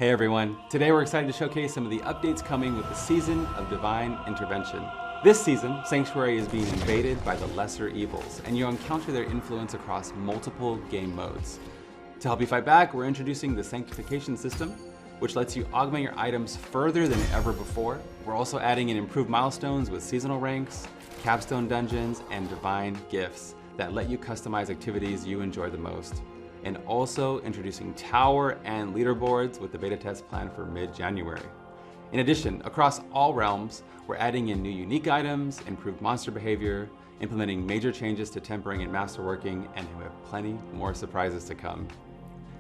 Hey everyone, today we're excited to showcase some of the updates coming with the Season of Divine Intervention. This season, Sanctuary is being invaded by the lesser evils, and you'll encounter their influence across multiple game modes. To help you fight back, we're introducing the Sanctification system, which lets you augment your items further than ever before. We're also adding in improved milestones with seasonal ranks, Capstone Dungeons, and Divine Gifts that let you customize activities you enjoy the most. And also introducing tower and leaderboards with the beta test planned for mid-January. In addition, across all realms, we're adding in new unique items, improved monster behavior, implementing major changes to tempering and masterworking, and we have plenty more surprises to come.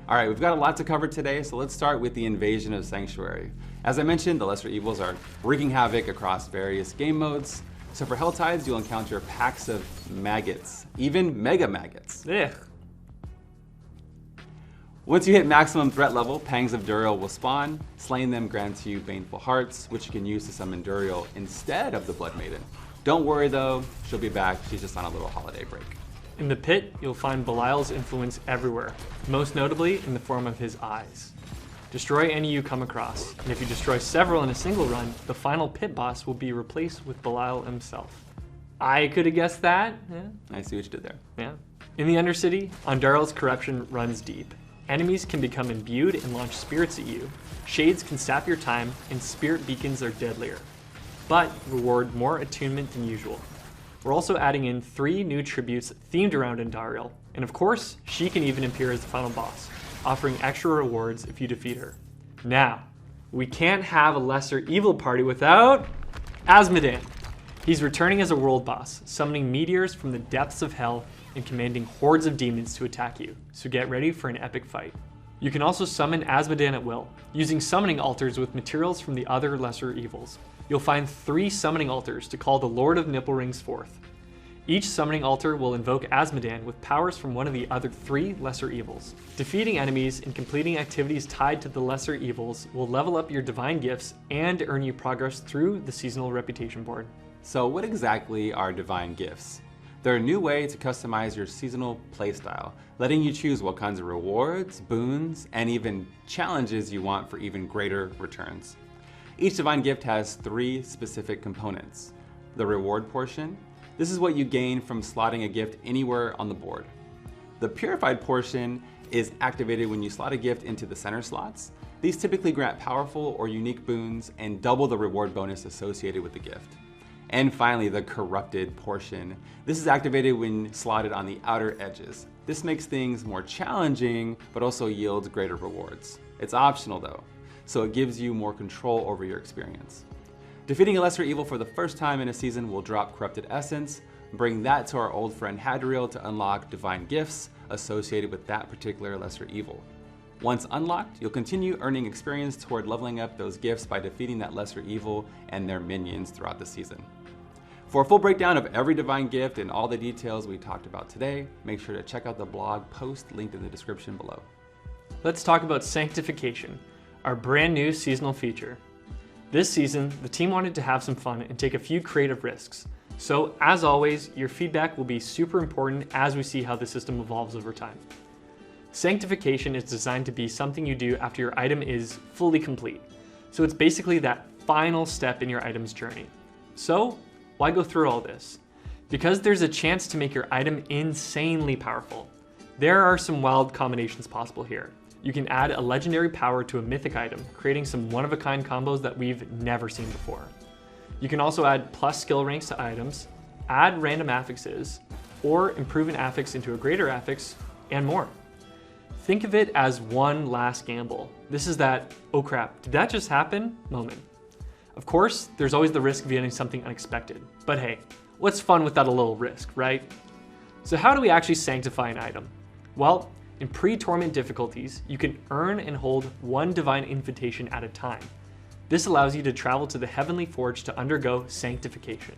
All right, we've got a lot to cover today, so let's start with the invasion of Sanctuary. As I mentioned, the lesser evils are wreaking havoc across various game modes. So for Helltides, you'll encounter packs of maggots, even mega maggots. Ugh. Once you hit maximum threat level, Pangs of Duriel will spawn. Slaying them grants you Baneful Hearts, which you can use to summon Duriel instead of the Blood Maiden. Don't worry though, she'll be back, she's just on a little holiday break. In the pit, you'll find Belial's influence everywhere, most notably in the form of his eyes. Destroy any you come across, and if you destroy several in a single run, the final pit boss will be replaced with Belial himself. I could have guessed that. Yeah. I see what you did there. Yeah. In the Undercity, Andariel's corruption runs deep. Enemies can become imbued and launch spirits at you. Shades can sap your time, and spirit beacons are deadlier, but reward more attunement than usual. We're also adding in 3 new tributes themed around Andariel, and of course, she can even appear as the final boss, offering extra rewards if you defeat her. Now, we can't have a lesser evil party without Azmodan. He's returning as a world boss, summoning meteors from the depths of hell and commanding hordes of demons to attack you, so get ready for an epic fight. You can also summon Azmodan at will, using summoning altars with materials from the other lesser evils. You'll find 3 summoning altars to call the Lord of Nipplrings forth. Each summoning altar will invoke Azmodan with powers from one of the other 3 lesser evils. Defeating enemies and completing activities tied to the lesser evils will level up your divine gifts and earn you progress through the seasonal reputation board. So what exactly are Divine Gifts? They're a new way to customize your seasonal playstyle, letting you choose what kinds of rewards, boons, and even challenges you want for even greater returns. Each Divine Gift has 3 specific components. The reward portion. This is what you gain from slotting a gift anywhere on the board. The purified portion is activated when you slot a gift into the center slots. These typically grant powerful or unique boons and double the reward bonus associated with the gift. And finally, the corrupted portion. This is activated when slotted on the outer edges. This makes things more challenging, but also yields greater rewards. It's optional though, so it gives you more control over your experience. Defeating a lesser evil for the first time in a season will drop Corrupted Essence, bring that to our old friend Hadriel to unlock Divine Gifts associated with that particular lesser evil. Once unlocked, you'll continue earning experience toward leveling up those gifts by defeating that lesser evil and their minions throughout the season. For a full breakdown of every Divine Gift and all the details we talked about today, make sure to check out the blog post linked in the description below. Let's talk about Sanctification, our brand new seasonal feature. This season, the team wanted to have some fun and take a few creative risks. So, as always, your feedback will be super important as we see how the system evolves over time. Sanctification is designed to be something you do after your item is fully complete. So it's basically that final step in your item's journey. So, why go through all this? Because there's a chance to make your item insanely powerful. There are some wild combinations possible here. You can add a legendary power to a mythic item, creating some one-of-a-kind combos that we've never seen before. You can also add plus skill ranks to items, add random affixes, or improve an affix into a greater affix, and more. Think of it as one last gamble. This is that, oh crap, did that just happen moment. Of course, there's always the risk of getting something unexpected, but hey, what's fun without a little risk, right? So how do we actually sanctify an item? Well, in pre-torment difficulties, you can earn and hold 1 divine invitation at a time. This allows you to travel to the Heavenly Forge to undergo sanctification.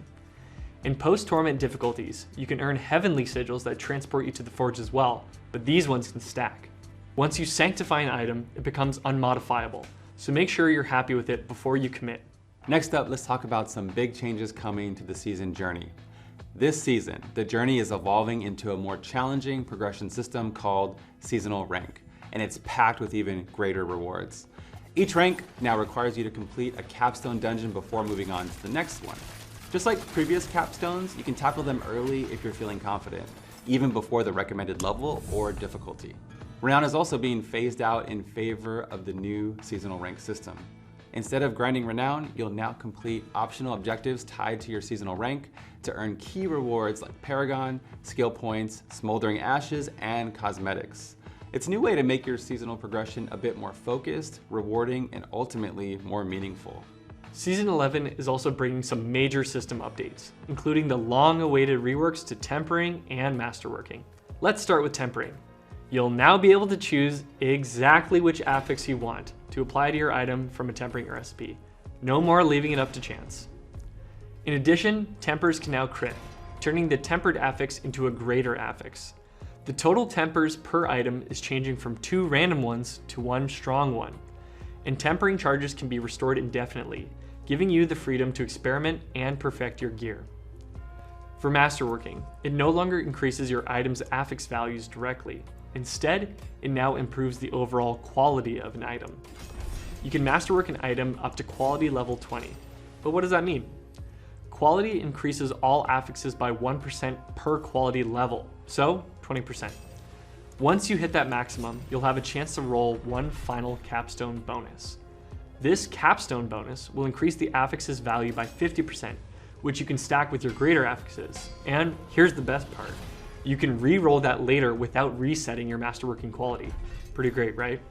In post-torment difficulties, you can earn heavenly sigils that transport you to the Forge as well, but these ones can stack. Once you sanctify an item, it becomes unmodifiable, so make sure you're happy with it before you commit. Next up, let's talk about some big changes coming to the season journey. This season, the journey is evolving into a more challenging progression system called Seasonal Rank, and it's packed with even greater rewards. Each rank now requires you to complete a Capstone Dungeon before moving on to the next one. Just like previous Capstones, you can tackle them early if you're feeling confident, even before the recommended level or difficulty. Renown is also being phased out in favor of the new seasonal rank system. Instead of grinding Renown, you'll now complete optional objectives tied to your seasonal rank to earn key rewards like Paragon, skill points, Smoldering Ashes, and cosmetics. It's a new way to make your seasonal progression a bit more focused, rewarding, and ultimately more meaningful. Season 11 is also bringing some major system updates, including the long-awaited reworks to tempering and masterworking. Let's start with tempering. You'll now be able to choose exactly which affix you want to apply to your item from a tempering recipe. No more leaving it up to chance. In addition, tempers can now crit, turning the tempered affix into a greater affix. The total tempers per item is changing from 2 random ones to 1 strong one, and tempering charges can be restored indefinitely, giving you the freedom to experiment and perfect your gear. For masterworking, it no longer increases your item's affix values directly. Instead, it now improves the overall quality of an item. You can masterwork an item up to quality level 20. But what does that mean? Quality increases all affixes by 1% per quality level, so 20%. Once you hit that maximum, you'll have a chance to roll one final capstone bonus. This capstone bonus will increase the affix's value by 50%, which you can stack with your greater affixes. And here's the best part. You can re-roll that later without resetting your masterworking quality. Pretty great, right?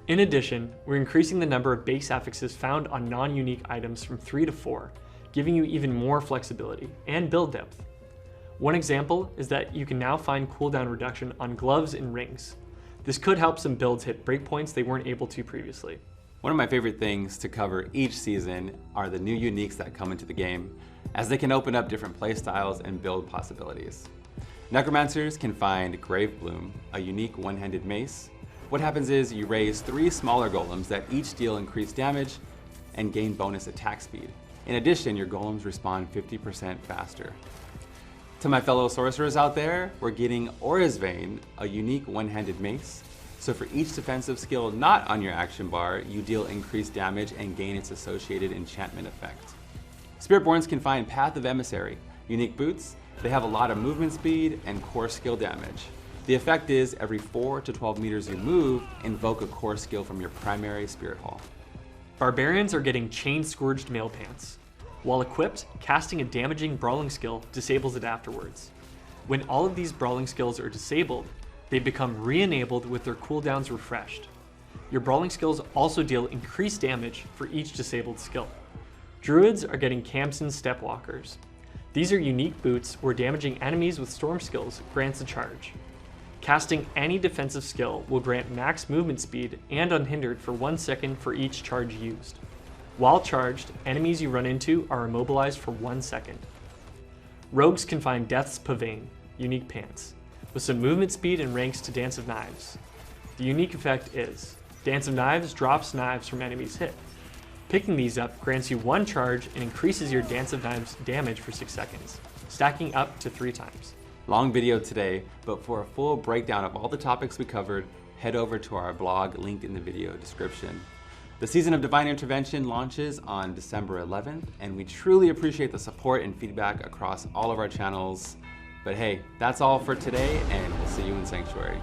In addition, we're increasing the number of base affixes found on non-unique items from 3 to 4, giving you even more flexibility and build depth. One example is that you can now find cooldown reduction on gloves and rings. This could help some builds hit breakpoints they weren't able to previously. One of my favorite things to cover each season are the new uniques that come into the game, as they can open up different playstyles and build possibilities. Necromancers can find Gravebloom, a unique one-handed mace. What happens is you raise 3 smaller golems that each deal increased damage and gain bonus attack speed. In addition, your golems respawn 50% faster. To my fellow sorcerers out there, we're getting Aura's Vein, a unique one-handed mace. So for each defensive skill not on your action bar, you deal increased damage and gain its associated enchantment effect. Spiritborns can find Path of Emissary, unique boots. They have a lot of movement speed and core skill damage. The effect is every 4 to 12 meters you move, invoke a core skill from your primary spirit hall. Barbarians are getting Chain Scourged Mail Pants. While equipped, casting a damaging brawling skill disables it afterwards. When all of these brawling skills are disabled, they become re-enabled with their cooldowns refreshed. Your brawling skills also deal increased damage for each disabled skill. Druids are getting Kamson Stepwalkers. These are unique boots where damaging enemies with storm skills grants a charge. Casting any defensive skill will grant max movement speed and unhindered for 1 second for each charge used. While charged, enemies you run into are immobilized for 1 second. Rogues can find Death's Pavane, unique pants, with some movement speed and ranks to Dance of Knives. The unique effect is, Dance of Knives drops knives from enemies hit. Picking these up grants you 1 charge and increases your Dance of Knives damage for 6 seconds, stacking up to 3 times. Long video today, but for a full breakdown of all the topics we covered, head over to our blog linked in the video description. The season of Divine Intervention launches on December 11th, and we truly appreciate the support and feedback across all of our channels. But hey, that's all for today, and we'll see you in Sanctuary.